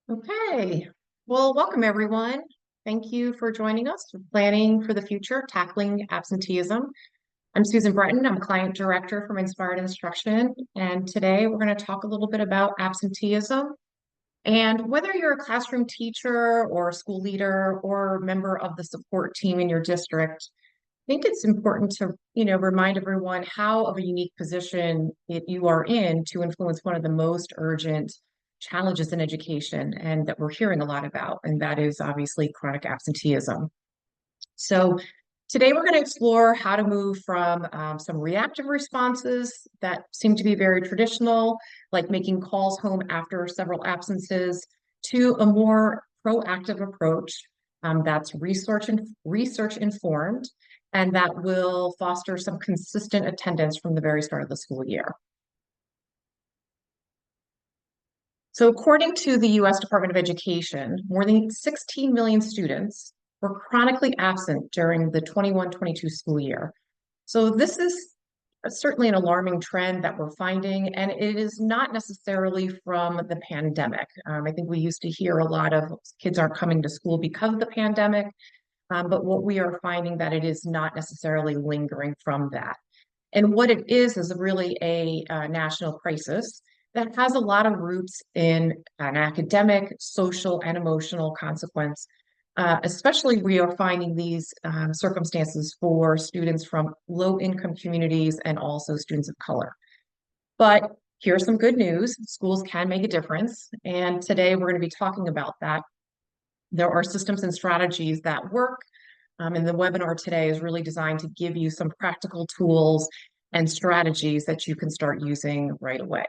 Okay, well, welcome everyone. Thank you for joining us for Planning for the Future, Tackling Absenteeism. I'm Susan Breton. I'm Client Director from Inspired Instruction, and today we're going to talk a little bit about absenteeism. And whether you're a classroom teacher or a school leader or member of the support team in your district, I think it's important to, remind everyone how of a unique position you are in to influence one of the most urgent challenges in education and that we're hearing a lot about, and that is obviously chronic absenteeism. So today we're going to explore how to move from some reactive responses that seem to be very traditional, like making calls home after several absences, to a more proactive approach that's research informed and that will foster some consistent attendance from the very start of the school year. So according to the US Department of Education, more than 16 million students were chronically absent during the 21-22 school year. So this is certainly an alarming trend that we're finding, and it is not necessarily from the pandemic. I think we used to hear a lot of kids aren't coming to school because of the pandemic, but what we are finding that it is not necessarily lingering from that. And what it is really a national crisis that has a lot of roots in an academic, social, and emotional consequence. Especially, we are finding these circumstances for students from low-income communities and also students of color. But here's some good news. Schools can make a difference. And today we're going to be talking about that. There are systems and strategies that work. And the webinar today is really designed to give you some practical tools and strategies that you can start using right away.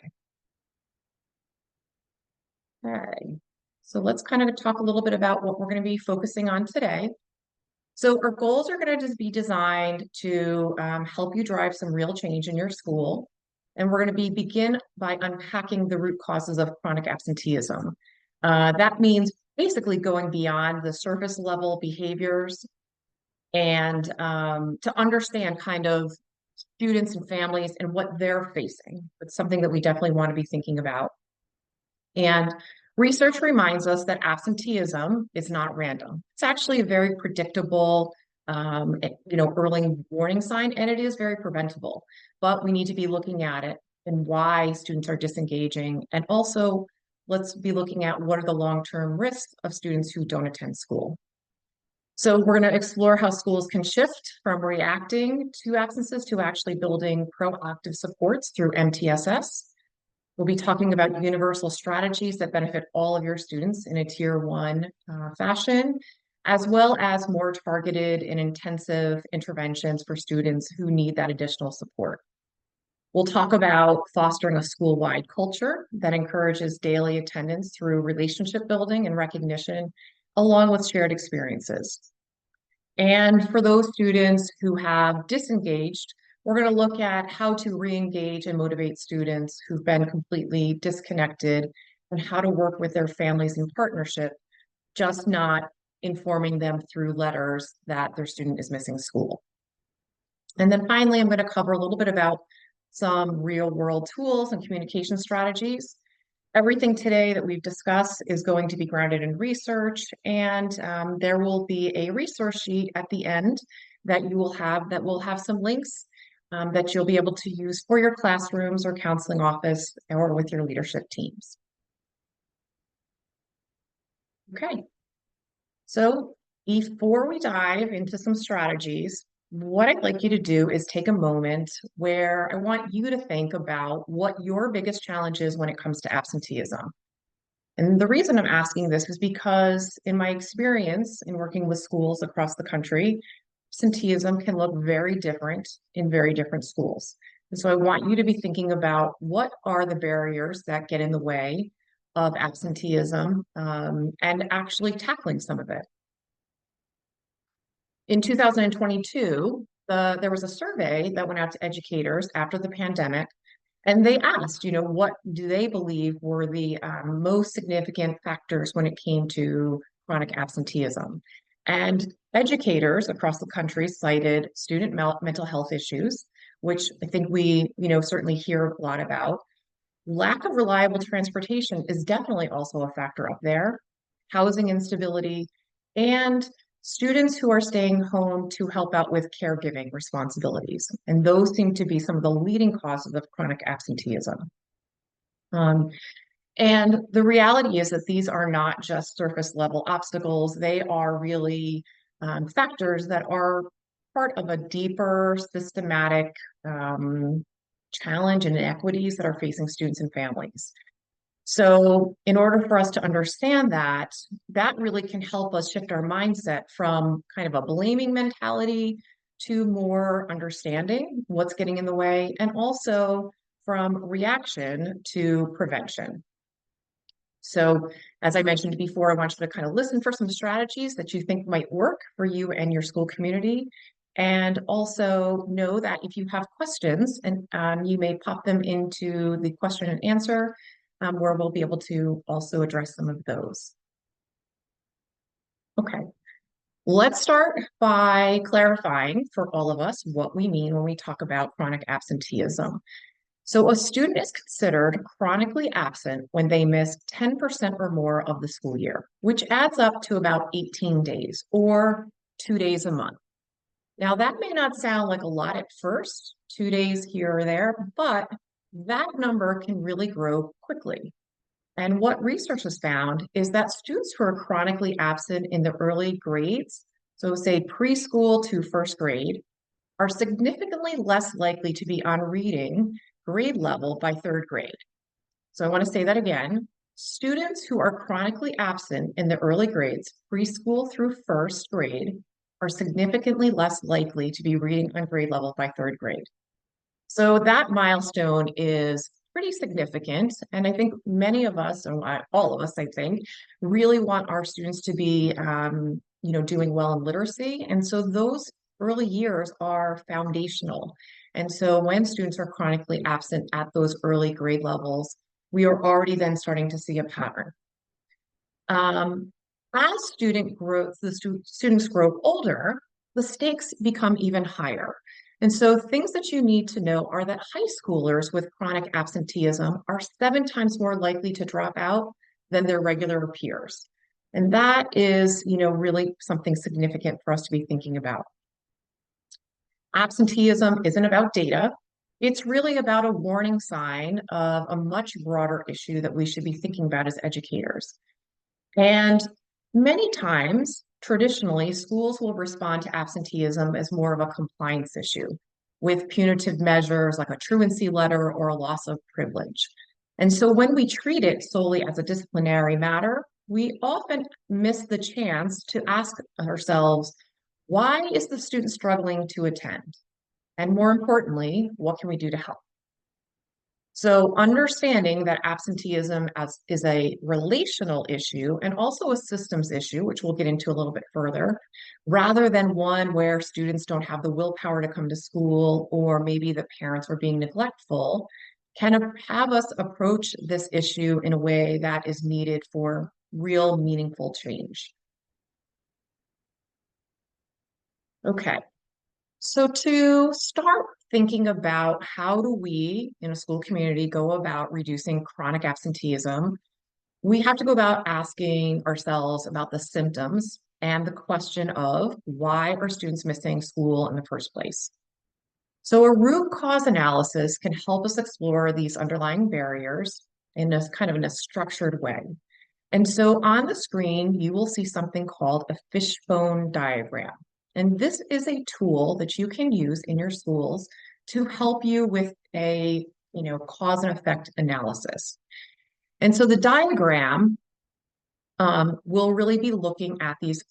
Okay, so let's kind of talk a little bit about what we're going to be focusing on today. So our goals are going to just be designed to help you drive some real change in your school. And we're going to begin by unpacking the root causes of chronic absenteeism. That means basically going beyond the surface level behaviors and to understand kind of students and families and what they're facing. It's something that we definitely want to be thinking about. And research reminds us that absenteeism is not random. It's actually a very predictable, early warning sign, and it is very preventable. But we need to be looking at it and why students are disengaging. And also, let's be looking at what are the long-term risks of students who don't attend school. So we're going to explore how schools can shift from reacting to absences to actually building proactive supports through MTSS. We'll be talking about universal strategies that benefit all of your students in a tier one fashion, as well as more targeted and intensive interventions for students who need that additional support. We'll talk about fostering a school-wide culture that encourages daily attendance through relationship building and recognition, along with shared experiences. And for those students who have disengaged, we're going to look at how to re-engage and motivate students who've been completely disconnected and how to work with their families in partnership, just not informing them through letters that their student is missing school. And then finally, I'm going to cover a little bit about some real-world tools and communication strategies. Everything today that we've discussed is going to be grounded in research, and there will be a resource sheet at the end that you will have that will have some links that you'll be able to use for your classrooms or counseling office or with your leadership teams. Okay, so before we dive into some strategies, what I'd like you to do is take a moment where I want you to think about what your biggest challenge is when it comes to absenteeism. And the reason I'm asking this is because in my experience in working with schools across the country, absenteeism can look very different in very different schools. And so I want you to be thinking about what are the barriers that get in the way of absenteeism and actually tackling some of it. In 2022, there was a survey that went out to educators after the pandemic, and they asked, what do they believe were the most significant factors when it came to chronic absenteeism? And educators across the country cited student mental health issues, which I think we, certainly hear a lot about. Lack of reliable transportation is definitely also a factor up there. Housing instability and students who are staying home to help out with caregiving responsibilities. And those seem to be some of the leading causes of chronic absenteeism. Um, and the reality is that these are not just surface level obstacles, they are really factors that are part of a deeper systematic challenge and inequities that are facing students and families. So, in order for us to understand that, that really can help us shift our mindset from kind of a blaming mentality to more understanding what's getting in the way, and also from reaction to prevention. So, as I mentioned before, I want you to kind of listen for some strategies that you think might work for you and your school community. And also know that if you have questions, and you may pop them into the question and answer, where we'll be able to also address some of those. Okay, let's start by clarifying for all of us what we mean when we talk about chronic absenteeism. So a student is considered chronically absent when they miss 10% or more of the school year, which adds up to about 18 days or 2 days a month. Now, that may not sound like a lot at first, 2 days here or there, but that number can really grow quickly. And what research has found is that students who are chronically absent in the early grades, so say preschool to first grade, are significantly less likely to be on reading grade level by third grade. So I want to say that again. Students who are chronically absent in the early grades, preschool through first grade, are significantly less likely to be reading on grade level by third grade. So that milestone is pretty significant. And I think many of us, or all of us, I think, really want our students to be, doing well in literacy. And so those early years are foundational. And so when students are chronically absent at those early grade levels, we are already then starting to see a pattern. As students grow older, the stakes become even higher. And so things that you need to know are that high schoolers with chronic absenteeism are 7 times more likely to drop out than their regular peers. And that is, really something significant for us to be thinking about. Absenteeism isn't about data. It's really about a warning sign of a much broader issue that we should be thinking about as educators. And many times, traditionally, schools will respond to absenteeism as more of a compliance issue with punitive measures like a truancy letter or a loss of privilege. And so when we treat it solely as a disciplinary matter, we often miss the chance to ask ourselves, why is the student struggling to attend? And more importantly, what can we do to help? So understanding that absenteeism is a relational issue and also a systems issue, which we'll get into a little bit further, rather than one where students don't have the willpower to come to school or maybe the parents are being neglectful, can have us approach this issue in a way that is needed for real meaningful change. Okay. So to start thinking about how do we in a school community go about reducing chronic absenteeism, we have to go about asking ourselves about the symptoms and the question of why are students missing school in the first place? So a root cause analysis can help us explore these underlying barriers in a kind of in a structured way. And so on the screen, you will see something called a fishbone diagram. And this is a tool that you can use in your schools to help you with a, cause and effect analysis. And so the diagram will really be looking at these,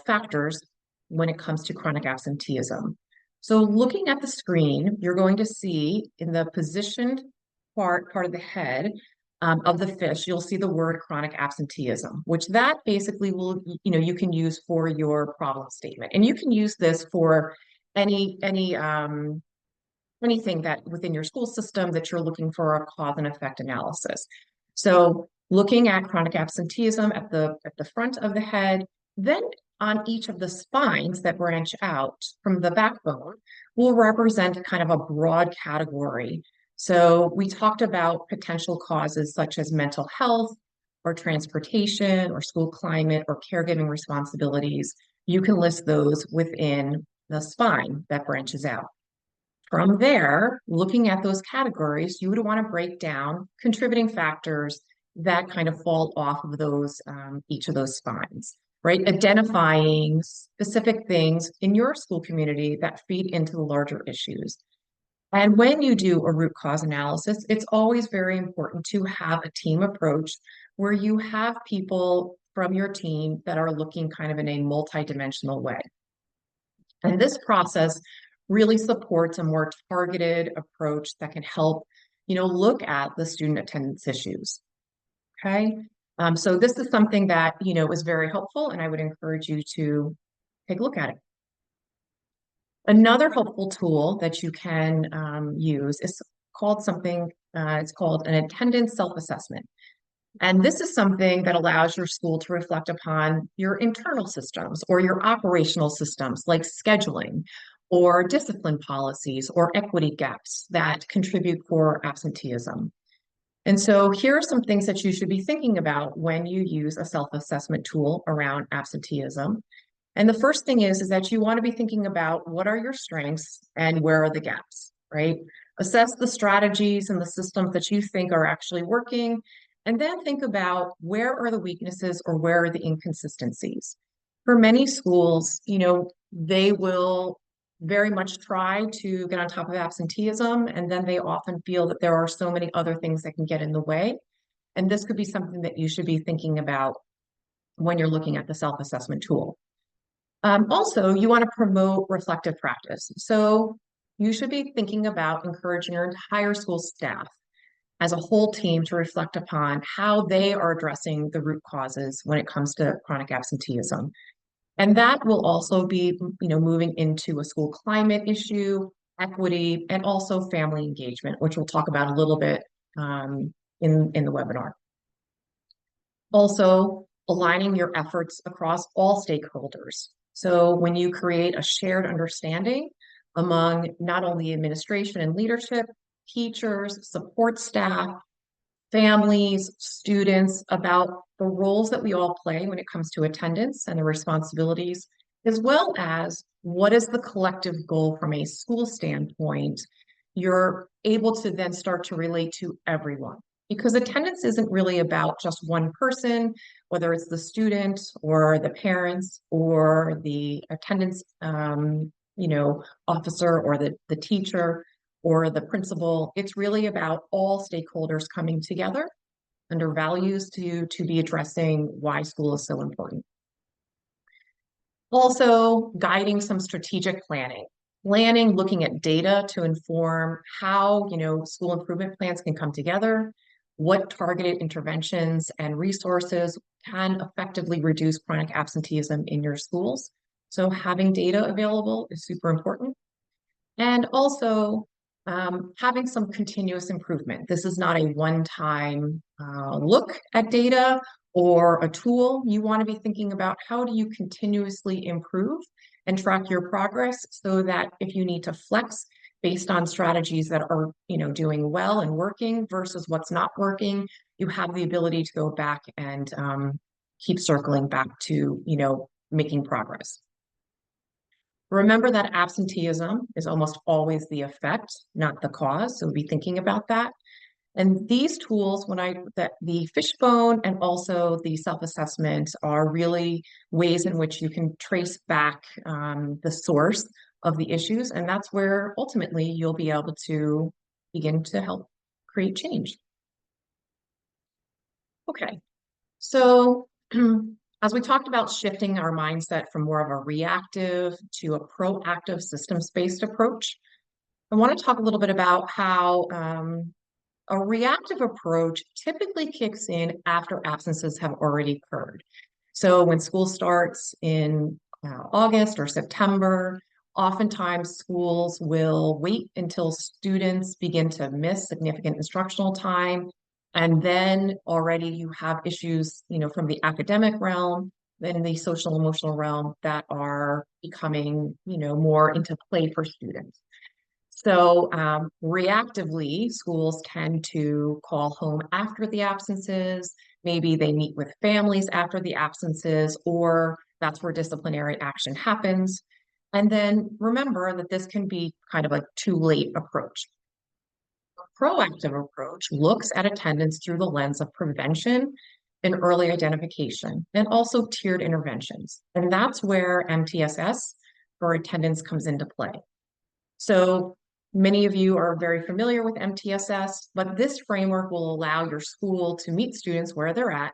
factors when it comes to chronic absenteeism. So looking at the screen, you're going to see in the positioned part of the head, of the fish, you'll see the word chronic absenteeism, which that basically will, you can use for your problem statement. And you can use this for anything that within your school system that you're looking for a cause and effect analysis. So looking at chronic absenteeism at the front of the head, then on each of the spines that branch out from the backbone will represent kind of a broad category. So we talked about potential causes such as mental health or transportation or school climate or caregiving responsibilities. You can list those within the spine that branches out. From there, looking at those categories, you would want to break down contributing factors that kind of fall off of those each of those spines, right? Identifying specific things in your school community that feed into the larger issues. And when you do a root cause analysis, it's always very important to have a team approach where you have people from your team that are looking kind of in a multidimensional way. And this process really supports a more targeted approach that can help, look at the student attendance issues. Okay. So this is something that, is very helpful, and I would encourage you to take a look at it. Another helpful tool that you can use is called it's called an attendance self-assessment. And this is something that allows your school to reflect upon your internal systems or your operational systems like scheduling or discipline policies or equity gaps that contribute for absenteeism. And so here are some things that you should be thinking about when you use a self-assessment tool around absenteeism. And the first thing is that you want to be thinking about what are your strengths and where are the gaps, right? Assess the strategies and the systems that you think are actually working, and then think about where are the weaknesses or where are the inconsistencies. For many schools, they will very much try to get on top of absenteeism, and then they often feel that there are so many other things that can get in the way. And this could be something that you should be thinking about when you're looking at the self-assessment tool. Also, you want to promote reflective practice. So you should be thinking about encouraging your entire school staff as a whole team to reflect upon how they are addressing the root causes when it comes to chronic absenteeism. And that will also be, moving into a school climate issue, equity, and also family engagement, which we'll talk about a little bit in the webinar. Also, aligning your efforts across all stakeholders. So when you create a shared understanding among not only administration and leadership, teachers, support staff, families, students about the roles that we all play when it comes to attendance and the responsibilities, as well as what is the collective goal from a school standpoint, you're able to then start to relate to everyone. Because attendance isn't really about just one person, whether it's the student or the parents or the attendance, officer or the teacher or the principal. It's really about all stakeholders coming together under values to be addressing why school is so important. Also, guiding some strategic planning. Planning, looking at data to inform how, school improvement plans can come together, what targeted interventions and resources can effectively reduce chronic absenteeism in your schools. So having data available is super important. And also having some continuous improvement. This is not a one-time look at data or a tool. You want to be thinking about how do you continuously improve and track your progress so that if you need to flex based on strategies that are, doing well and working versus what's not working, you have the ability to go back and keep circling back to, making progress. Remember that absenteeism is almost always the effect, not the cause. So be thinking about that. And these tools, the fishbone and also the self-assessment are really ways in which you can trace back the source of the issues. And that's where ultimately you'll be able to begin to help create change. Okay, so as we talked about shifting our mindset from more of a reactive to a proactive systems-based approach, I want to talk a little bit about how a reactive approach typically kicks in after absences have already occurred. So when school starts in August or September, oftentimes schools will wait until students begin to miss significant instructional time. And then already you have issues, from the academic realm, then the social emotional realm that are becoming, more into play for students. So reactively, schools tend to call home after the absences. Maybe they meet with families after the absences, or that's where disciplinary action happens. And then remember that this can be kind of a too late approach. A proactive approach looks at attendance through the lens of prevention and early identification, and also tiered interventions. And that's where MTSS for attendance comes into play. So many of you are very familiar with MTSS, but this framework will allow your school to meet students where they're at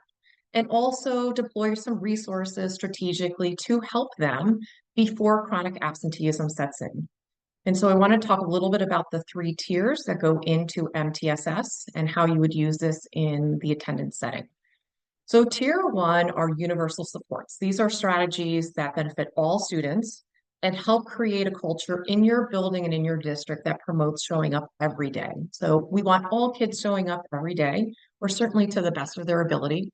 and also deploy some resources strategically to help them before chronic absenteeism sets in. And so I want to talk a little bit about the three tiers that go into MTSS and how you would use this in the attendance setting. So tier one are universal supports. These are strategies that benefit all students and help create a culture in your building and in your district that promotes showing up every day. So we want all kids showing up every day, or certainly to the best of their ability.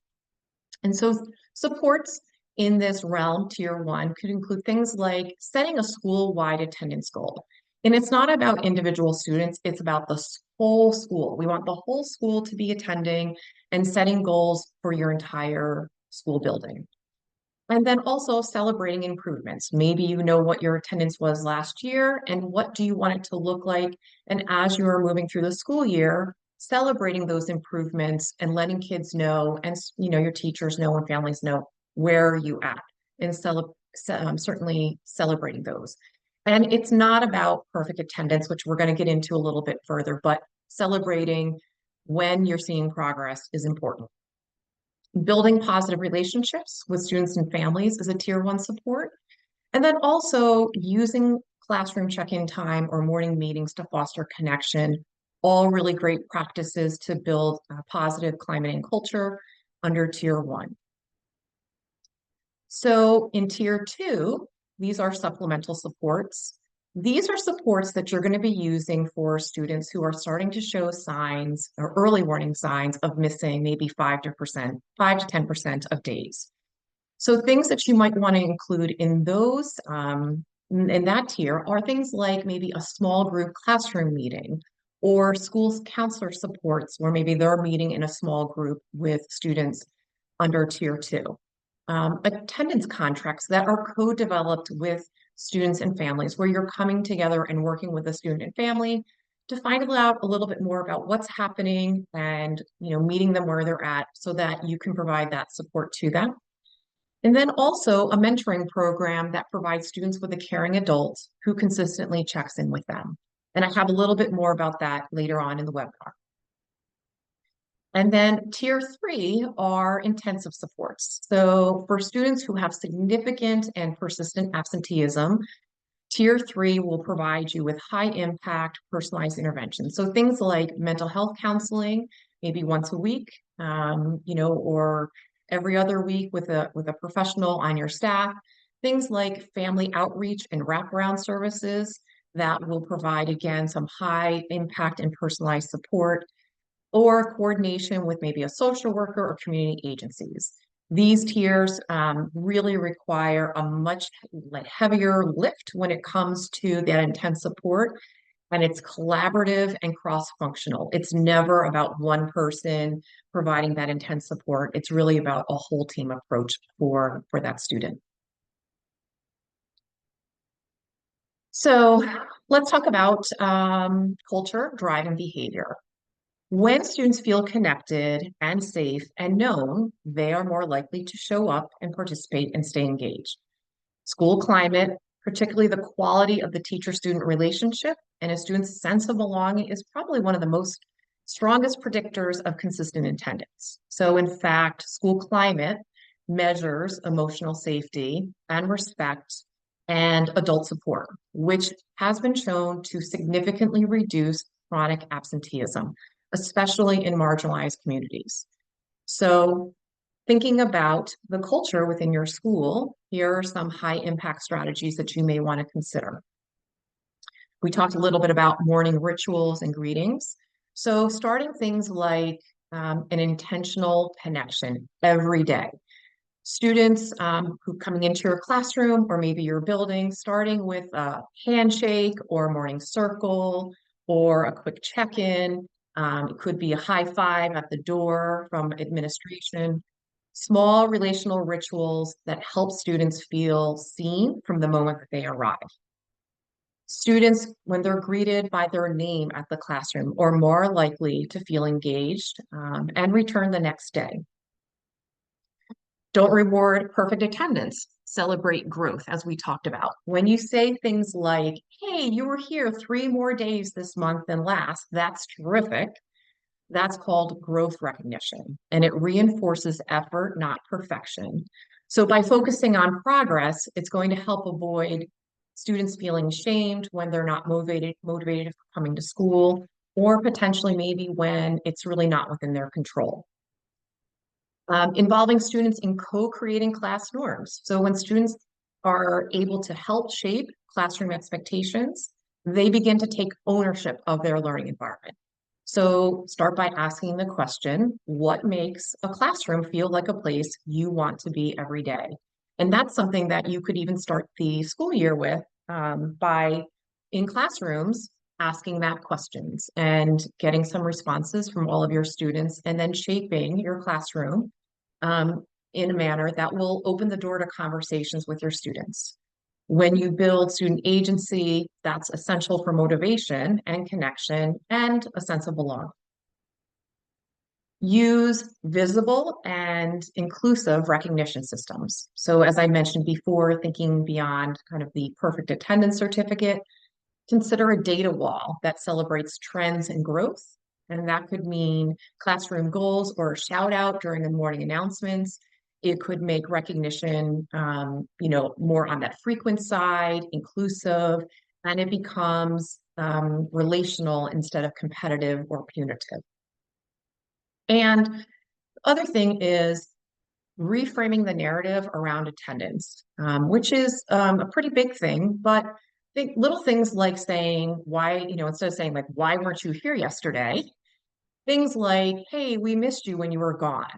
And so supports in this realm, tier one, could include things like setting a school-wide attendance goal. And it's not about individual students, it's about the whole school. We want the whole school to be attending and setting goals for your entire school building. And then also celebrating improvements. Maybe you know what your attendance was last year and what do you want it to look like. And as you are moving through the school year, celebrating those improvements and letting kids know and your teachers know and families know where you at and certainly celebrating those. And it's not about perfect attendance, which we're going to get into a little bit further, but celebrating when you're seeing progress is important. Building positive relationships with students and families is a tier one support. And then also using classroom check-in time or morning meetings to foster connection, all really great practices to build a positive climate and culture under tier one. So in tier two, these are supplemental supports. These are supports that you're going to be using for students who are starting to show signs or early warning signs of missing maybe 5 to 10% of days. So things that you might want to include in those, in that tier are things like maybe a small group classroom meeting or schools counselor supports where maybe they're meeting in a small group with students under tier two. Attendance contracts that are co-developed with students and families where you're coming together and working with a student and family to find out a little bit more about what's happening and meeting them where they're at so that you can provide that support to them. And then also a mentoring program that provides students with a caring adult who consistently checks in with them. And I have a little bit more about that later on in the webinar. And then tier three are intensive supports. So for students who have significant and persistent absenteeism, tier three will provide you with high impact personalized interventions. So things like mental health counseling, maybe once a week, or every other week with a professional on your staff. Things like family outreach and wraparound services that will provide, again, some high impact and personalized support, or coordination with maybe a social worker or community agencies. These tiers really require a much heavier lift when it comes to that intense support, and it's collaborative and cross-functional. It's never about one person providing that intense support. It's really about a whole team approach for that student. So let's talk about culture, driving behavior. When students feel connected and safe and known, they are more likely to show up and participate and stay engaged. School climate, particularly the quality of the teacher-student relationship and a student's sense of belonging, is probably one of the most strongest predictors of consistent attendance. So in fact, school climate measures emotional safety and respect and adult support, which has been shown to significantly reduce chronic absenteeism, especially in marginalized communities. So thinking about the culture within your school, here are some high impact strategies that you may want to consider. We talked a little bit about morning rituals and greetings. So starting things like an intentional connection every day. Students who coming into your classroom or maybe your building, starting with a handshake or a morning circle or a quick check-in. It could be a high five at the door from administration. Small relational rituals that help students feel seen from the moment that they arrive. Students, when they're greeted by their name at the classroom, are more likely to feel engaged and return the next day. Don't reward perfect attendance. Celebrate growth, as we talked about. When you say things like, hey, you were here 3 more days this month than last, that's terrific. That's called growth recognition, and it reinforces effort, not perfection. So by focusing on progress, it's going to help avoid students feeling ashamed when they're not motivated for coming to school, or potentially maybe when it's really not within their control. Involving students in co-creating class norms. So when students are able to help shape classroom expectations, they begin to take ownership of their learning environment. So start by asking the question, what makes a classroom feel like a place you want to be every day? And that's something that you could even start the school year with by in classrooms asking that questions and getting some responses from all of your students and then shaping your classroom in a manner that will open the door to conversations with your students. When you build student agency, that's essential for motivation and connection and a sense of belonging. Use visible and inclusive recognition systems. So as I mentioned before, thinking beyond kind of the perfect attendance certificate, consider a data wall that celebrates trends and growth. And that could mean classroom goals or a shout out during the morning announcements. It could make recognition, more on that frequent side, inclusive, and it becomes relational instead of competitive or punitive. And the other thing is reframing the narrative around attendance, which is a pretty big thing, but think little things like saying why, instead of saying like, why weren't you here yesterday? Things like, hey, we missed you when you were gone.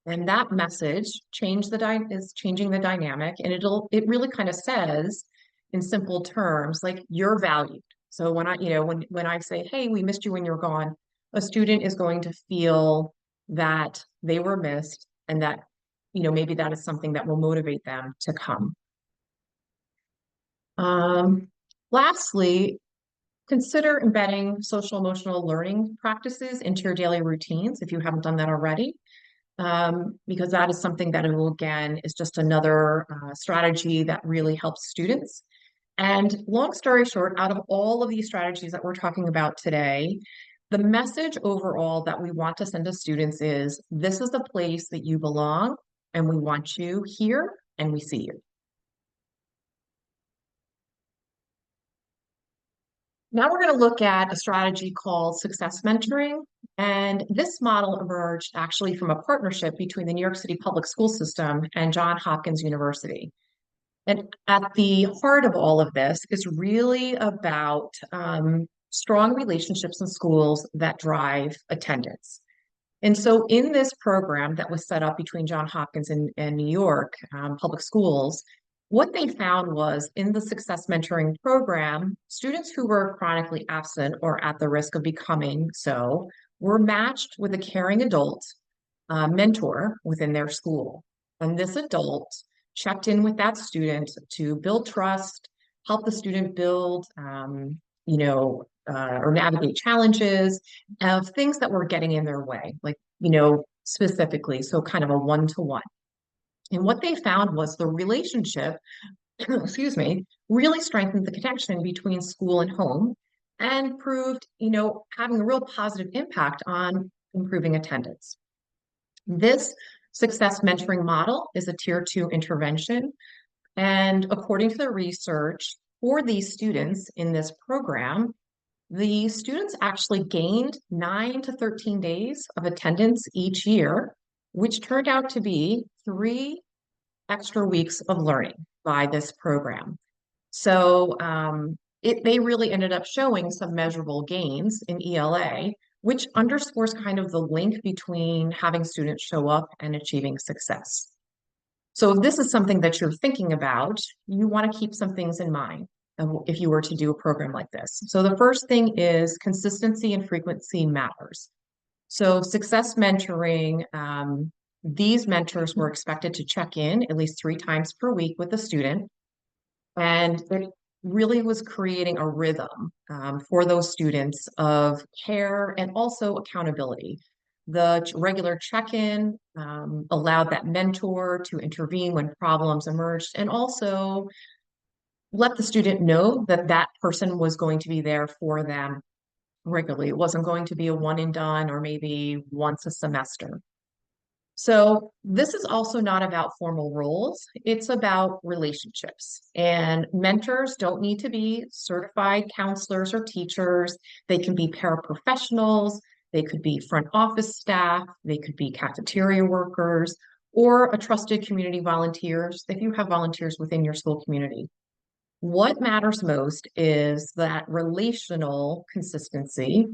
And that message is changing the dynamic. And it really kind of says in simple terms, like you're valued. So when I say, hey, we missed you when you're gone, a student is going to feel that they were missed and that, maybe that is something that will motivate them to come. Um, Lastly, consider embedding social emotional learning practices into your daily routines if you haven't done that already, because that is something that will, again, is just another strategy that really helps students. And long story short, out of all of these strategies that we're talking about today, the message overall that we want to send to students is this is the place that you belong, and we want you here, and we see you. Now we're going to look at a strategy called success mentoring. And this model emerged actually from a partnership between the New York City public school system and Johns Hopkins University. And at the heart of all of this is really about strong relationships in schools that drive attendance. And so in this program that was set up between Johns Hopkins and New York public schools, what they found was in the success mentoring program, students who were chronically absent or at the risk of becoming so were matched with a caring adult mentor within their school. And this adult checked in with that student to build trust, help the student build, or navigate challenges of things that were getting in their way, like, specifically, so kind of a one-to-one. And what they found was the relationship, excuse me, really strengthened the connection between school and home and proved, having a real positive impact on improving attendance. This success mentoring model is a tier 2 intervention. And according to the research for these students in this program, the students actually gained 9 to 13 days of attendance each year, which turned out to be 3 extra weeks of learning by this program. So they really ended up showing some measurable gains in ELA, which underscores kind of the link between having students show up and achieving success. So if this is something that you're thinking about, you want to keep some things in mind if you were to do a program like this. So the first thing is consistency and frequency matters. So success mentoring, these mentors were expected to check in at least 3 times per week with the student. And it really was creating a rhythm for those students of care and also accountability. The regular check-in allowed that mentor to intervene when problems emerged and also let the student know that that person was going to be there for them regularly. It wasn't going to be a one and done or maybe once a semester. So this is also not about formal roles. It's about relationships. And mentors don't need to be certified counselors or teachers. They can be paraprofessionals. They could be front office staff. They could be cafeteria workers or a trusted community volunteers if you have volunteers within your school community. What matters most is that relational consistency,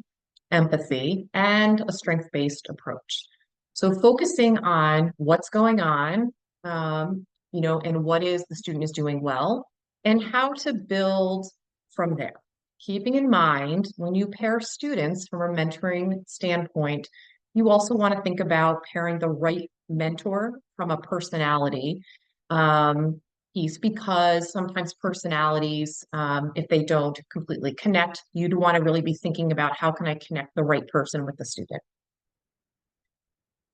empathy, and a strength-based approach. So focusing on what's going on, and what is the student is doing well, and how to build from there. Keeping in mind, when you pair students from a mentoring standpoint, you also want to think about pairing the right mentor from a personality piece because sometimes personalities, if they don't completely connect, you'd want to really be thinking about how can I connect the right person with the student.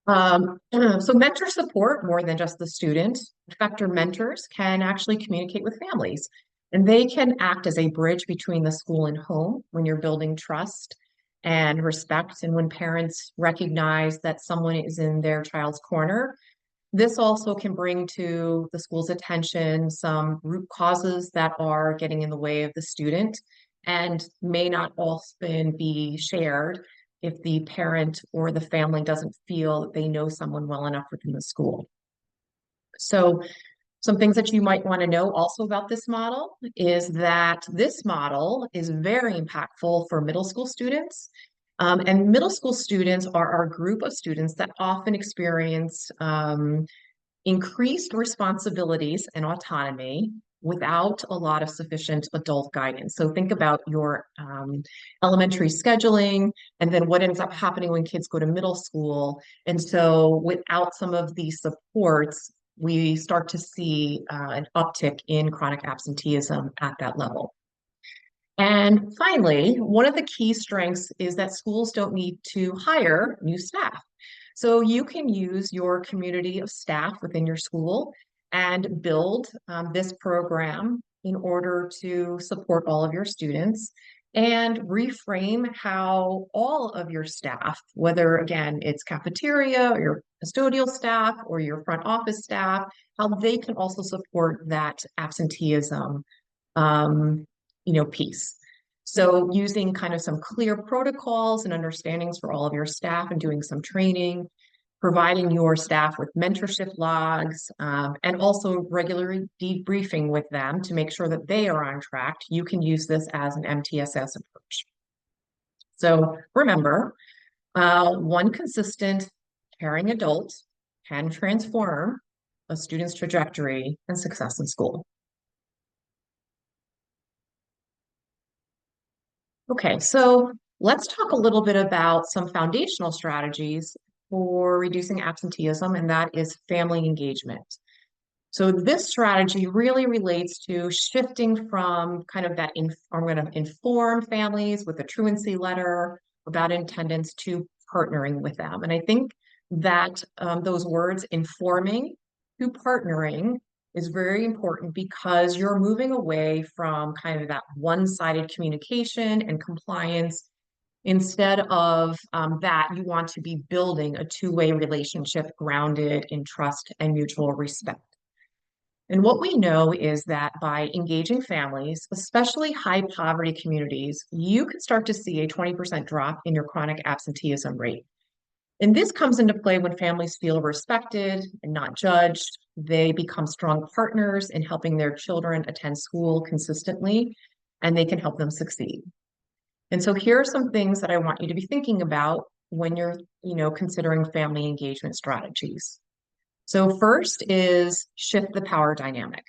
So mentor support more than just the student. Effective mentors can actually communicate with families, and they can act as a bridge between the school and home when you're building trust and respect. And when parents recognize that someone is in their child's corner, this also can bring to the school's attention some root causes that are getting in the way of the student and may not often be shared if the parent or the family doesn't feel that they know someone well enough within the school. So some things that you might want to know also about this model is that this model is very impactful for middle school students. And middle school students are our group of students that often experience increased responsibilities and autonomy without a lot of sufficient adult guidance. So think about your elementary scheduling and then what ends up happening when kids go to middle school. And so without some of these supports, we start to see an uptick in chronic absenteeism at that level. And finally, one of the key strengths is that schools don't need to hire new staff. So you can use your community of staff within your school and build this program in order to support all of your students and reframe how all of your staff, whether again, it's cafeteria or your custodial staff or your front office staff, how they can also support that absenteeism piece. So using kind of some clear protocols and understandings for all of your staff and doing some training, providing your staff with mentorship logs, and also regularly debriefing with them to make sure that they are on track. You can use this as an MTSS approach. So remember, one consistent, caring adult can transform a student's trajectory and success in school. Okay, so let's talk a little bit about some foundational strategies for reducing absenteeism, and that is family engagement. So this strategy really relates to shifting from kind of that, I'm going to inform families with a truancy letter about attendance to partnering with them. And I think that those words informing to partnering is very important because you're moving away from kind of that one-sided communication and compliance. Instead of that, you want to be building a two-way relationship grounded in trust and mutual respect. And what we know is that by engaging families, especially high poverty communities, you can start to see a 20% drop in your chronic absenteeism rate. And this comes into play when families feel respected and not judged. They become strong partners in helping their children attend school consistently, and they can help them succeed. And so here are some things that I want you to be thinking about when you're, considering family engagement strategies. So first is shift the power dynamic.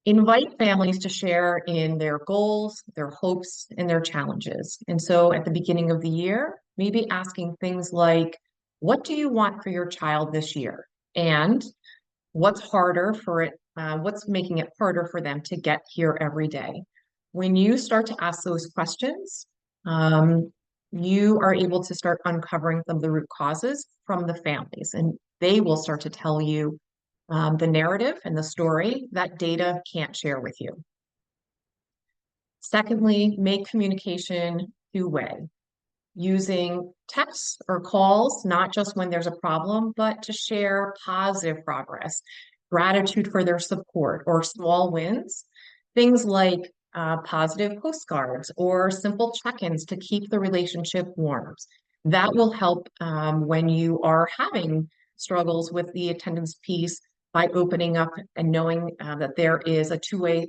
Invite families to share in their goals, their hopes, and their challenges. And so at the beginning of the year, maybe asking things like, what do you want for your child this year? And what's harder for it, what's making it harder for them to get here every day? When you start to ask those questions, um, you are able to start uncovering some of the root causes from the families, and they will start to tell you the narrative and the story that data can't share with you. Secondly, make communication two-way, using texts or calls, not just when there's a problem, but to share positive progress, gratitude for their support, or small wins. Things like positive postcards or simple check-ins to keep the relationship warm. That will help when you are having struggles with the attendance piece by opening up and knowing that there is a two-way,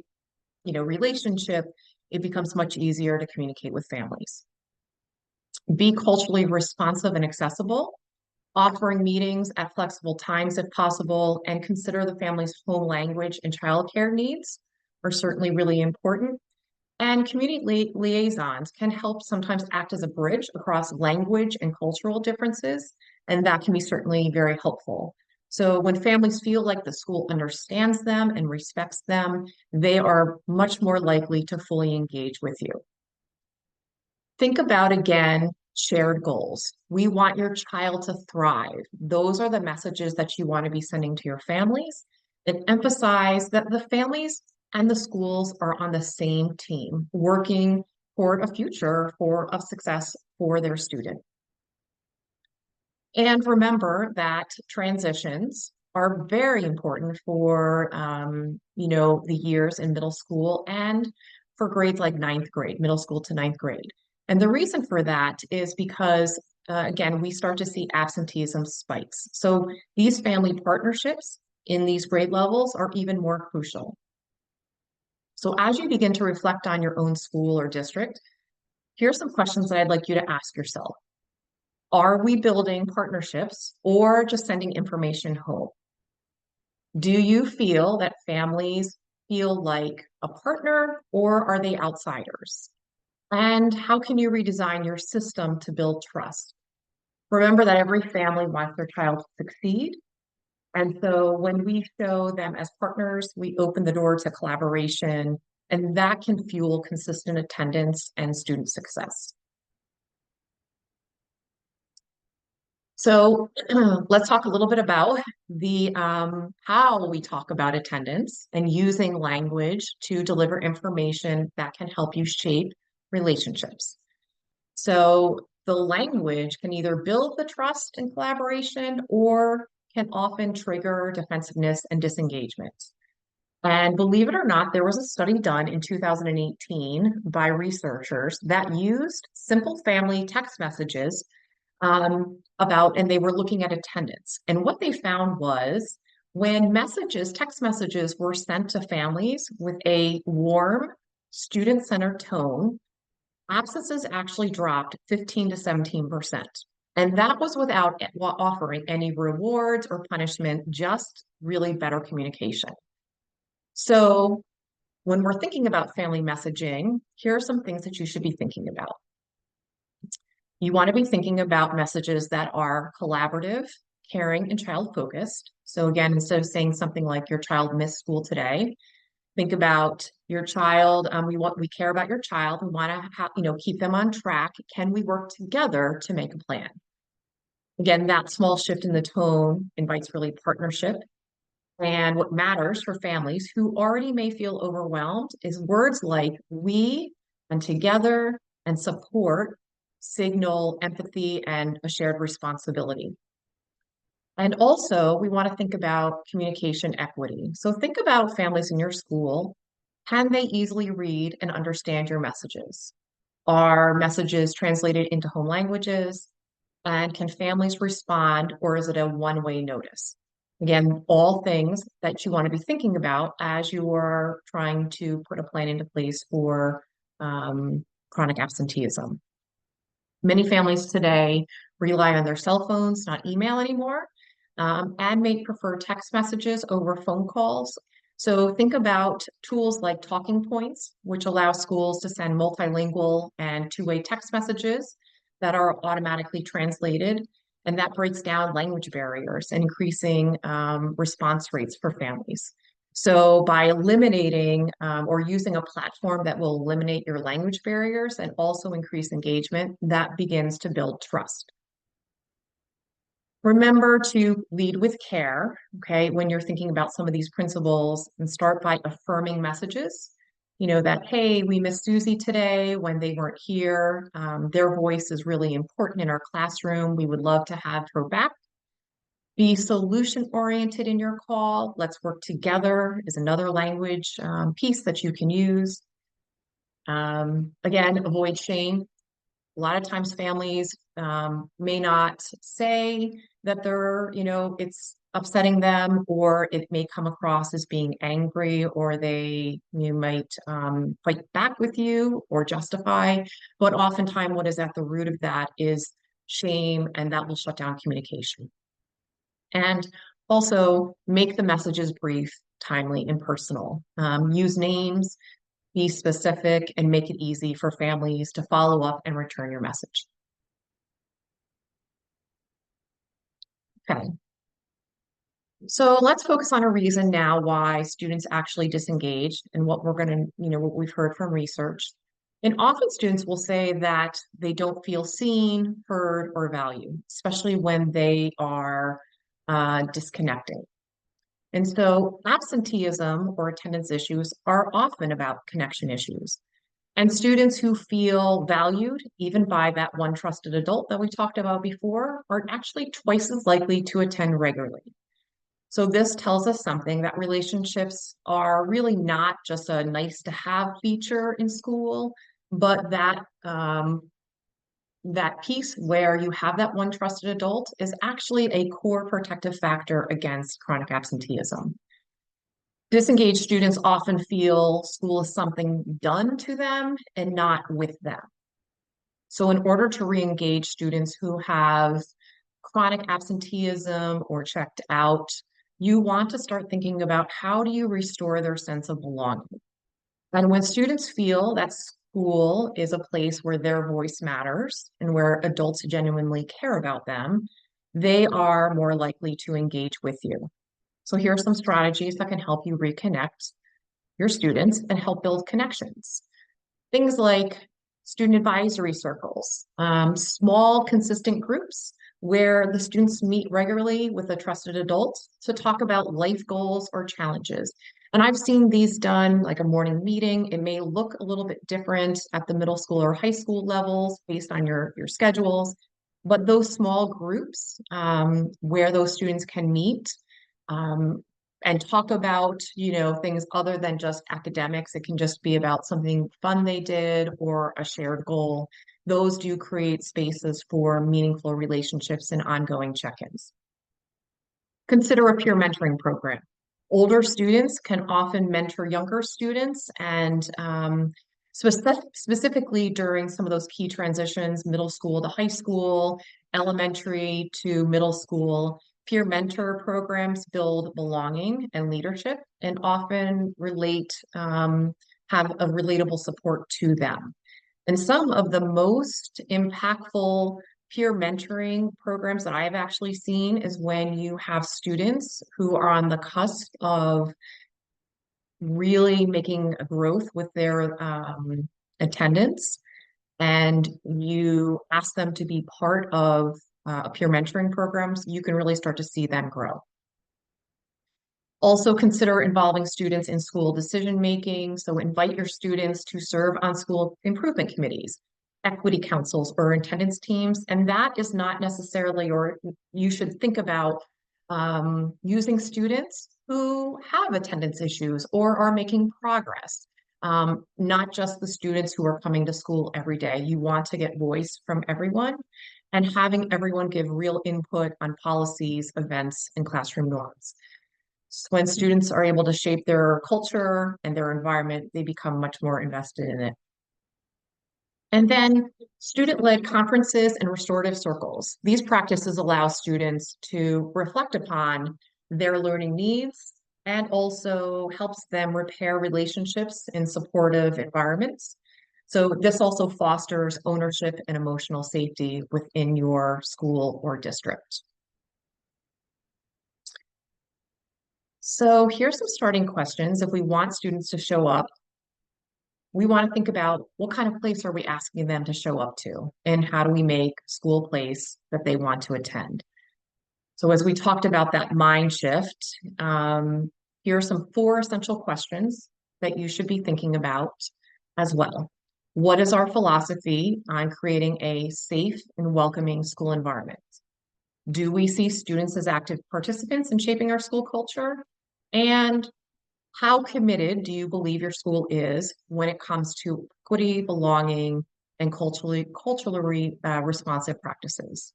relationship. It becomes much easier to communicate with families. Be culturally responsive and accessible, offering meetings at flexible times if possible, and consider the family's home language and childcare needs are certainly really important. And community liaisons can help sometimes act as a bridge across language and cultural differences, and that can be certainly very helpful. So when families feel like the school understands them and respects them, they are much more likely to fully engage with you. Think about, again, shared goals. We want your child to thrive. Those are the messages that you want to be sending to your families, and emphasize that the families and the schools are on the same team, working toward a future of success for their student. And remember that transitions are very important for, the years in middle school and for grades like ninth grade, middle school to ninth grade. And the reason for that is because, again, we start to see absenteeism spikes. So these family partnerships in these grade levels are even more crucial. So as you begin to reflect on your own school or district, here's some questions that I'd like you to ask yourself. Are we building partnerships or just sending information home? Do you feel that families feel like a partner or are they outsiders? And how can you redesign your system to build trust? Remember that every family wants their child to succeed. And so when we show them as partners, we open the door to collaboration, and that can fuel consistent attendance and student success. So let's talk a little bit about the how we talk about attendance and using language to deliver information that can help you shape relationships. So the language can either build the trust and collaboration or can often trigger defensiveness and disengagement. And believe it or not, there was a study done in 2018 by researchers that used simple family text messages and they were looking at attendance. And what they found was when text messages were sent to families with a warm, student-centered tone, absences actually dropped 15 to 17%. And that was without offering any rewards or punishment, just really better communication. So when we're thinking about family messaging, here are some things that you should be thinking about. You want to be thinking about messages that are collaborative, caring, and child-focused. So again, instead of saying something like your child missed school today, think about your child. We care about your child. We want to keep them on track. Can we work together to make a plan? Again, that small shift in the tone invites really partnership. And what matters for families who already may feel overwhelmed is words like we and together and support signal empathy and a shared responsibility. And also, we want to think about communication equity. So think about families in your school. Can they easily read and understand your messages? Are messages translated into home languages? And can families respond, or is it a one-way notice? Again, all things that you want to be thinking about as you are trying to put a plan into place for chronic absenteeism. Many families today rely on their cell phones, not email anymore. and may prefer text messages over phone calls. So think about tools like talking points, which allow schools to send multilingual and two-way text messages that are automatically translated. And that breaks down language barriers and increasing response rates for families. So by eliminating or using a platform that will eliminate your language barriers and also increase engagement, that begins to build trust. Remember to lead with care, okay, when you're thinking about some of these principles, and start by affirming messages. You know, that, hey, we missed Susie today when they weren't here. Their voice is really important in our classroom. We would love to have her back. Be solution oriented in your call. Let's work together is another language piece that you can use. Again, avoid shame. A lot of times families may not say that they're, it's upsetting them, or it may come across as being angry, or you might fight back with you or justify. But oftentimes what is at the root of that is shame, and that will shut down communication. And also make the messages brief, timely, and personal. Use names, be specific, and make it easy for families to follow up and return your message. Okay. So let's focus on a reason now why students actually disengage, and what we're going to, what we've heard from research. And often students will say that they don't feel seen, heard, or valued, especially when they are disconnected. And so absenteeism or attendance issues are often about connection issues. And students who feel valued, even by that one trusted adult that we talked about before, are actually twice as likely to attend regularly. So this tells us something, that relationships are really not just a nice to have feature in school, but that piece where you have that one trusted adult is actually a core protective factor against chronic absenteeism. Disengaged students often feel school is something done to them and not with them. So in order to re-engage students who have chronic absenteeism or checked out, you want to start thinking about, how do you restore their sense of belonging? And when students feel that school is a place where their voice matters and where adults genuinely care about them, they are more likely to engage with you. So here are some strategies that can help you reconnect your students and help build connections. Things like student advisory circles, small consistent groups where the students meet regularly with a trusted adult to talk about life goals or challenges. And I've seen these done like a morning meeting. It may look a little bit different at the middle school or high school levels based on your schedules, but those small groups where those students can meet um, and talk about, things other than just academics. It can just be about something fun they did or a shared goal. Those do create spaces for meaningful relationships and ongoing check-ins. Consider a peer mentoring program. Older students can often mentor younger students, and specifically during some of those key transitions, middle school to high school, elementary to middle school. Peer mentor programs build belonging and leadership, and often have a relatable support to them. And some of the most impactful peer mentoring programs that I've actually seen is when you have students who are on the cusp of really making a growth with their attendance, and you ask them to be part of peer mentoring programs. You can really start to see them grow. Also consider involving students in school decision making. So invite your students to serve on school improvement committees, equity councils, or attendance teams. And that is not necessarily, or you should think about using students who have attendance issues or are making progress. Not just the students who are coming to school every day. You want to get voice from everyone, and having everyone give real input on policies, events, and classroom norms. So when students are able to shape their culture and their environment, they become much more invested in it. And then student-led conferences and restorative circles. These practices allow students to reflect upon their learning needs and also helps them repair relationships in supportive environments. So this also fosters ownership and emotional safety within your school or district. So here's some starting questions. If we want students to show up, we want to think about what kind of place are we asking them to show up to, and how do we make school place that they want to attend. So as we talked about that mind shift, here are some 4 essential questions that you should be thinking about as well. What is our philosophy on creating a safe and welcoming school environment? Do we see students as active participants in shaping our school culture? And how committed do you believe your school is when it comes to equity, belonging, and culturally responsive practices?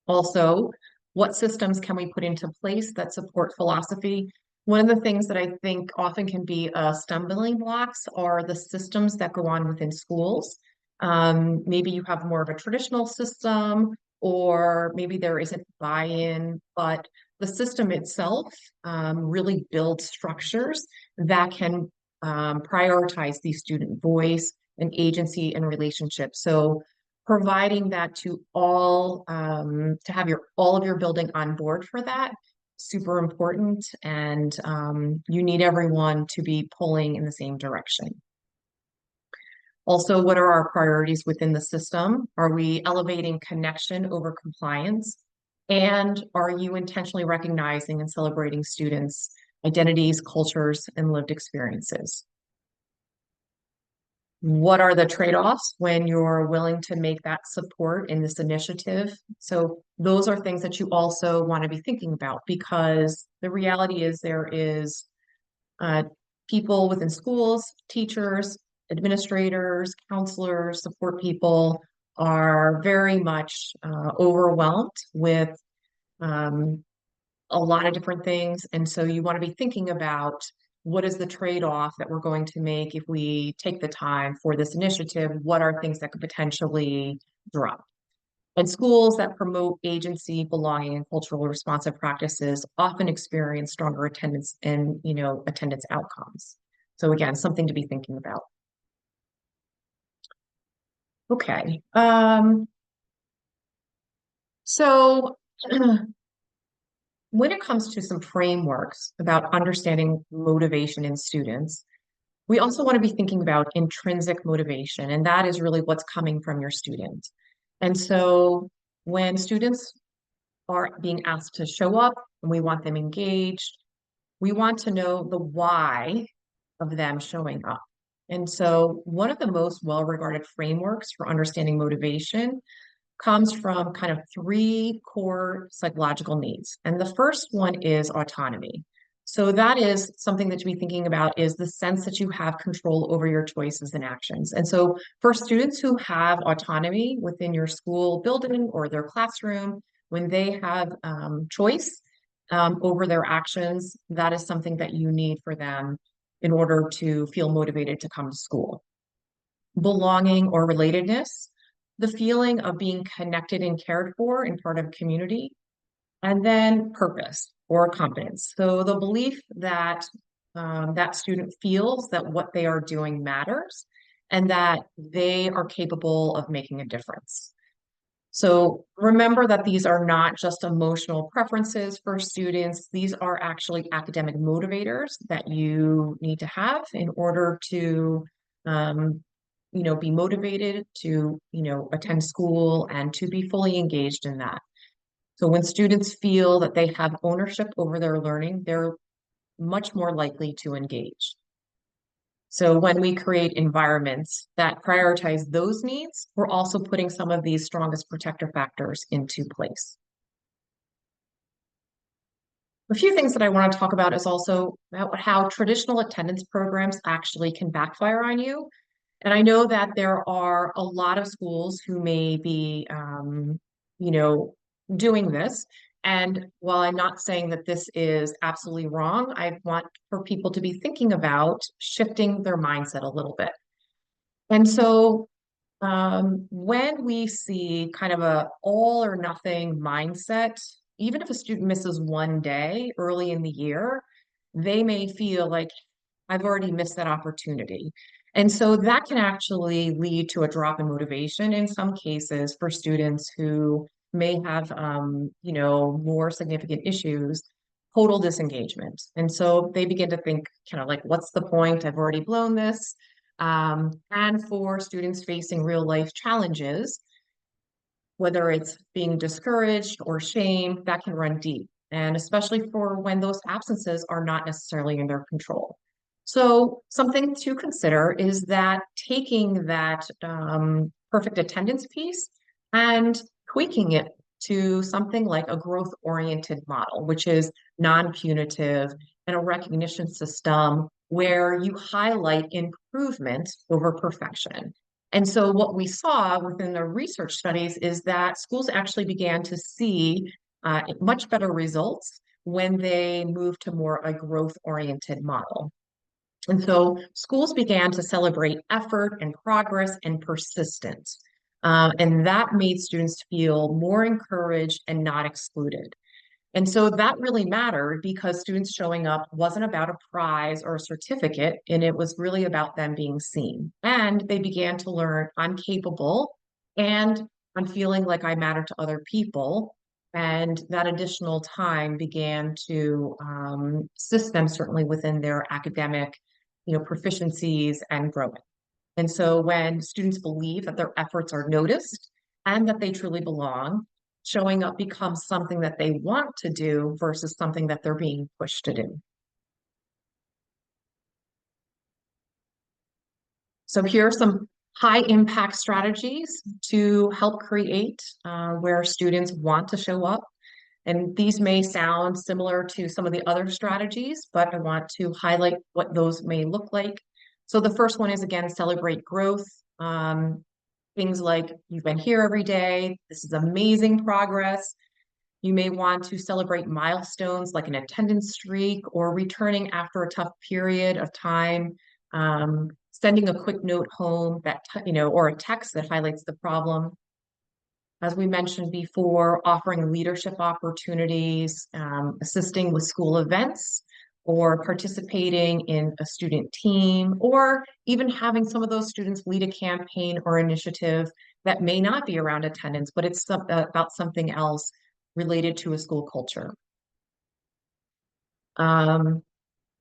Also, what systems can we put into place that support philosophy? One of the things that I think often can be stumbling blocks are the systems that go on within schools. Maybe you have more of a traditional system, or maybe there isn't buy-in, but the system itself really builds structures that can prioritize the student voice and agency and relationship. So providing that to all to have your all of your building on board for that, super important, and you need everyone to be pulling in the same direction. Also, what are our priorities within the system? Are we elevating connection over compliance? And are you intentionally recognizing and celebrating students' identities, cultures, and lived experiences? What are the trade-offs when you're willing to make that support in this initiative? So those are things that you also want to be thinking about, because the reality is there is uh, people within schools, teachers, administrators, counselors, support people are very much overwhelmed with um, a lot of different things. And so you want to be thinking about what is the trade-off that we're going to make if we take the time for this initiative? What are things that could potentially drop? And schools that promote agency, belonging, and cultural responsive practices often experience stronger attendance and, attendance outcomes. So again, something to be thinking about. Okay. So when it comes to some frameworks about understanding motivation in students, we also want to be thinking about intrinsic motivation, and that is really what's coming from your student. And so when students are being asked to show up and we want them engaged, we want to know the why of them showing up. And so one of the most well-regarded frameworks for understanding motivation comes from kind of 3 core psychological needs. And the first one is autonomy. So that is something that to be thinking about, is the sense that you have control over your choices and actions. And so for students who have autonomy within your school building or their classroom, when they have choice over their actions, that is something that you need for them in order to feel motivated to come to school. Belonging or relatedness, the feeling of being connected and cared for and part of a community. And then purpose or competence. So the belief that that student feels that what they are doing matters and that they are capable of making a difference. So remember that these are not just emotional preferences for students. These are actually academic motivators that you need to have in order to, be motivated to, attend school and to be fully engaged in that. So when students feel that they have ownership over their learning, they're much more likely to engage. So when we create environments that prioritize those needs, we're also putting some of these strongest protector factors into place. A few things that I want to talk about is also about how traditional attendance programs actually can backfire on you. And I know that there are a lot of schools who may be, you know, doing this. And while I'm not saying that this is absolutely wrong, I want for people to be thinking about shifting their mindset a little bit. And so when we see kind of a all or nothing mindset, even if a student misses one day early in the year, they may feel like I've already missed that opportunity. And so that can actually lead to a drop in motivation in some cases for students who may have, more significant issues, total disengagement. And so they begin to think kind of like, what's the point? I've already blown this. And for students facing real life challenges, whether it's being discouraged or shame, that can run deep. And especially for when those absences are not necessarily in their control. So, something to consider is that taking that perfect attendance piece and tweaking it to something like a growth oriented model, which is non punitive and a recognition system where you highlight improvement over perfection. And so what we saw within the research studies is that schools actually began to see much better results when they moved to more a growth-oriented model. And so schools began to celebrate effort and progress and persistence. And that made students feel more encouraged and not excluded. And so that really mattered because students showing up wasn't about a prize or a certificate, and it was really about them being seen. And they began to learn I'm capable and I'm feeling like I matter to other people. And that additional time began to assist them certainly within their academic, proficiencies and growing. And so when students believe that their efforts are noticed and that they truly belong, showing up becomes something that they want to do versus something that they're being pushed to do. So here are some high impact strategies to help create where students want to show up. And these may sound similar to some of the other strategies, but I want to highlight what those may look like. So the first one is again, celebrate growth. Things like you've been here every day. This is amazing progress. You may want to celebrate milestones like an attendance streak or returning after a tough period of time, sending a quick note home that, or a text that highlights the problem. As we mentioned before, offering leadership opportunities, assisting with school events, or participating in a student team, or even having some of those students lead a campaign or initiative that may not be around attendance, but it's about something else related to a school culture. Um,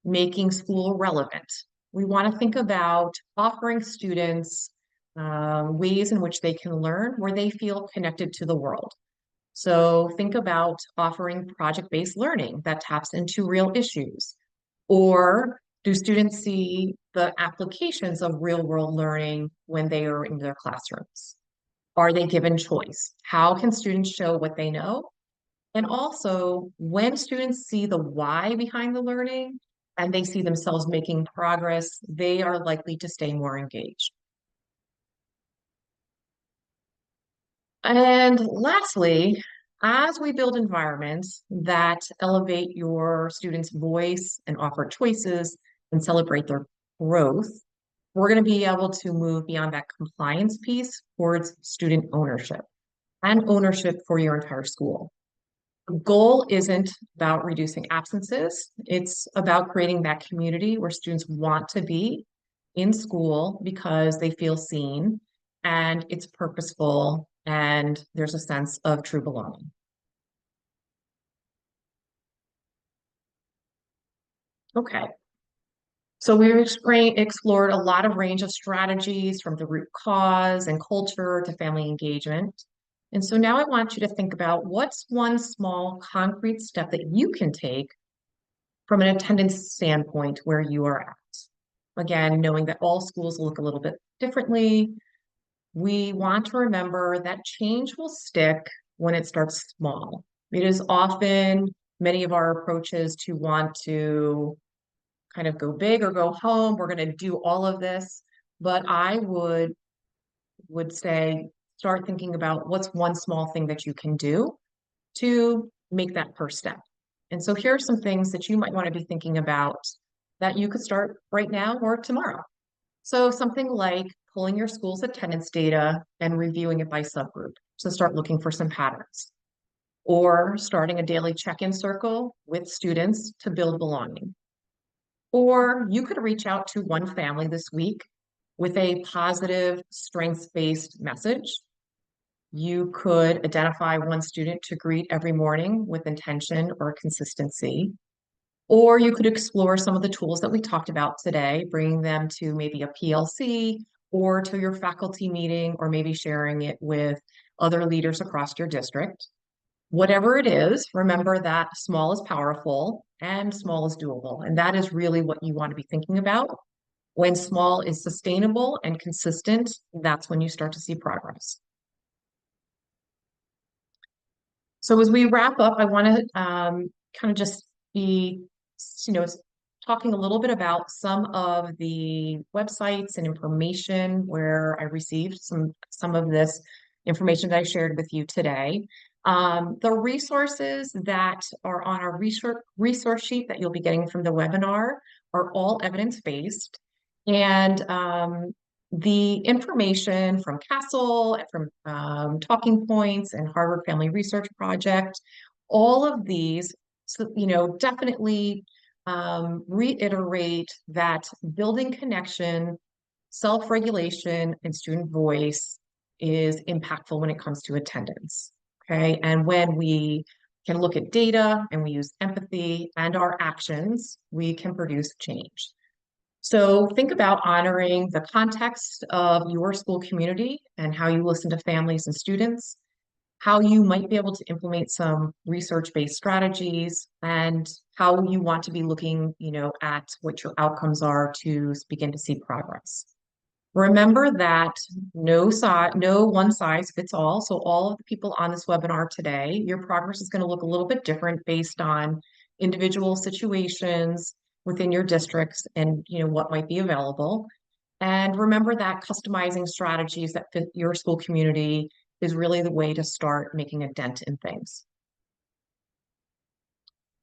Making school relevant. We want to think about offering students ways in which they can learn where they feel connected to the world. So think about offering project-based learning that taps into real issues. Or do students see the applications of real-world learning when they are in their classrooms? Are they given choice? How can students show what they know? And also, when students see the why behind the learning and they see themselves making progress, they are likely to stay more engaged. And lastly, as we build environments that elevate your students' voice and offer choices and celebrate their growth, we're going to be able to move beyond that compliance piece towards student ownership and ownership for your entire school. The goal isn't about reducing absences. It's about creating that community where students want to be in school because they feel seen and it's purposeful and there's a sense of true belonging. Okay. So explored a lot of range of strategies from the root cause and culture to family engagement. And so now I want you to think about what's one small concrete step that you can take from an attendance standpoint where you are at. Again, knowing that all schools look a little bit differently, we want to remember that change will stick when it starts small. It is often many of our approaches to want to kind of go big or go home. We're going to do all of this, but I would say start thinking about what's one small thing that you can do to make that first step. And so here are some things that you might want to be thinking about that you could start right now or tomorrow. So something like pulling your school's attendance data and reviewing it by subgroup to start looking for some patterns, or starting a daily check-in circle with students to build belonging. Or you could reach out to one family this week with a positive, strengths-based message. You could identify one student to greet every morning with intention or consistency. Or you could explore some of the tools that we talked about today, bringing them to maybe a PLC or to your faculty meeting, or maybe sharing it with other leaders across your district. Whatever it is, remember that small is powerful and small is doable. And that is really what you want to be thinking about. When small is sustainable and consistent, that's when you start to see progress. So as we wrap up, I want to kind of just be, talking a little bit about some of the websites and information where I received some of this information that I shared with you today. The resources that are on our resource sheet that you'll be getting from the webinar are all evidence-based. And the information from Castle, from Talking Points and Harvard Family Research Project, all of these, definitely reiterate that building connection, self-regulation, and student voice is impactful when it comes to attendance. Okay, and when we can look at data and we use empathy and our actions, we can produce change. So think about honoring the context of your school community and how you listen to families and students, how you might be able to implement some research-based strategies, and how you want to be looking, at what your outcomes are to begin to see progress. Remember that no one size fits all. So all of the people on this webinar today, your progress is going to look a little bit different based on individual situations within your districts and what might be available. And remember that customizing strategies that fit your school community is really the way to start making a dent in things.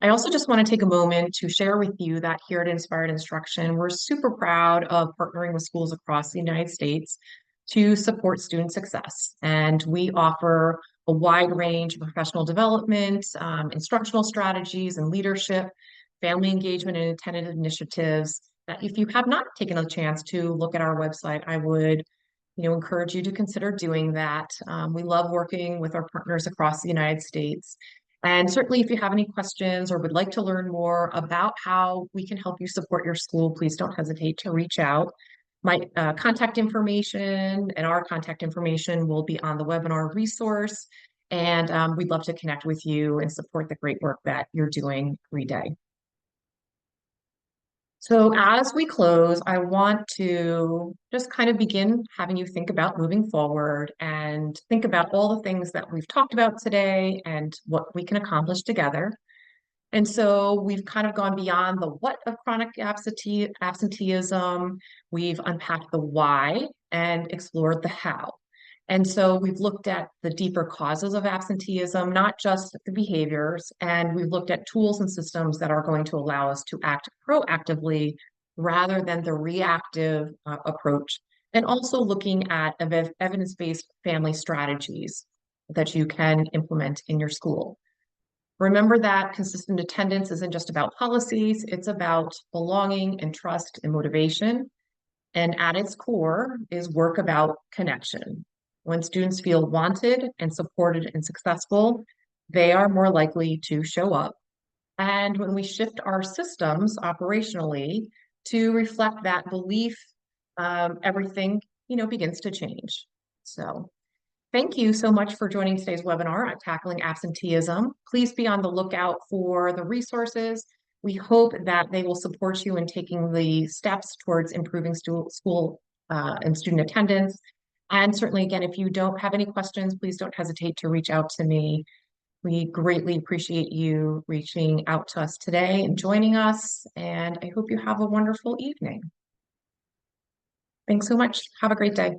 I also just want to take a moment to share with you that here at Inspired Instruction, we're super proud of partnering with schools across the United States to support student success. And we offer a wide range of professional development, instructional strategies and leadership, family engagement and attendance initiatives that if you have not taken a chance to look at our website, I would encourage you to consider doing that. We love working with our partners across the United States. And certainly if you have any questions or would like to learn more about how we can help you support your school, please don't hesitate to reach out. My contact information and our contact information will be on the webinar resource. And we'd love to connect with you and support the great work that you're doing every day. So as we close, I want to just kind of begin having you think about moving forward and think about all the things that we've talked about today and what we can accomplish together. And so we've kind of gone beyond the what of chronic absenteeism. We've unpacked the why and explored the how. And so we've looked at the deeper causes of absenteeism, not just the behaviors, and we've looked at tools and systems that are going to allow us to act proactively rather than the reactive approach, and also looking at evidence-based family strategies that you can implement in your school. Remember that consistent attendance isn't just about policies, it's about belonging and trust and motivation. And at its core is work about connection. When students feel wanted and supported and successful, they are more likely to show up. And when we shift our systems operationally to reflect that belief, everything, begins to change. So thank you so much for joining today's webinar on tackling absenteeism. Please be on the lookout for the resources. We hope that they will support you in taking the steps towards improving school and student attendance. And certainly, again, if you don't have any questions, please don't hesitate to reach out to me. We greatly appreciate you reaching out to us today and joining us. And I hope you have a wonderful evening. Thanks so much. Have a great day.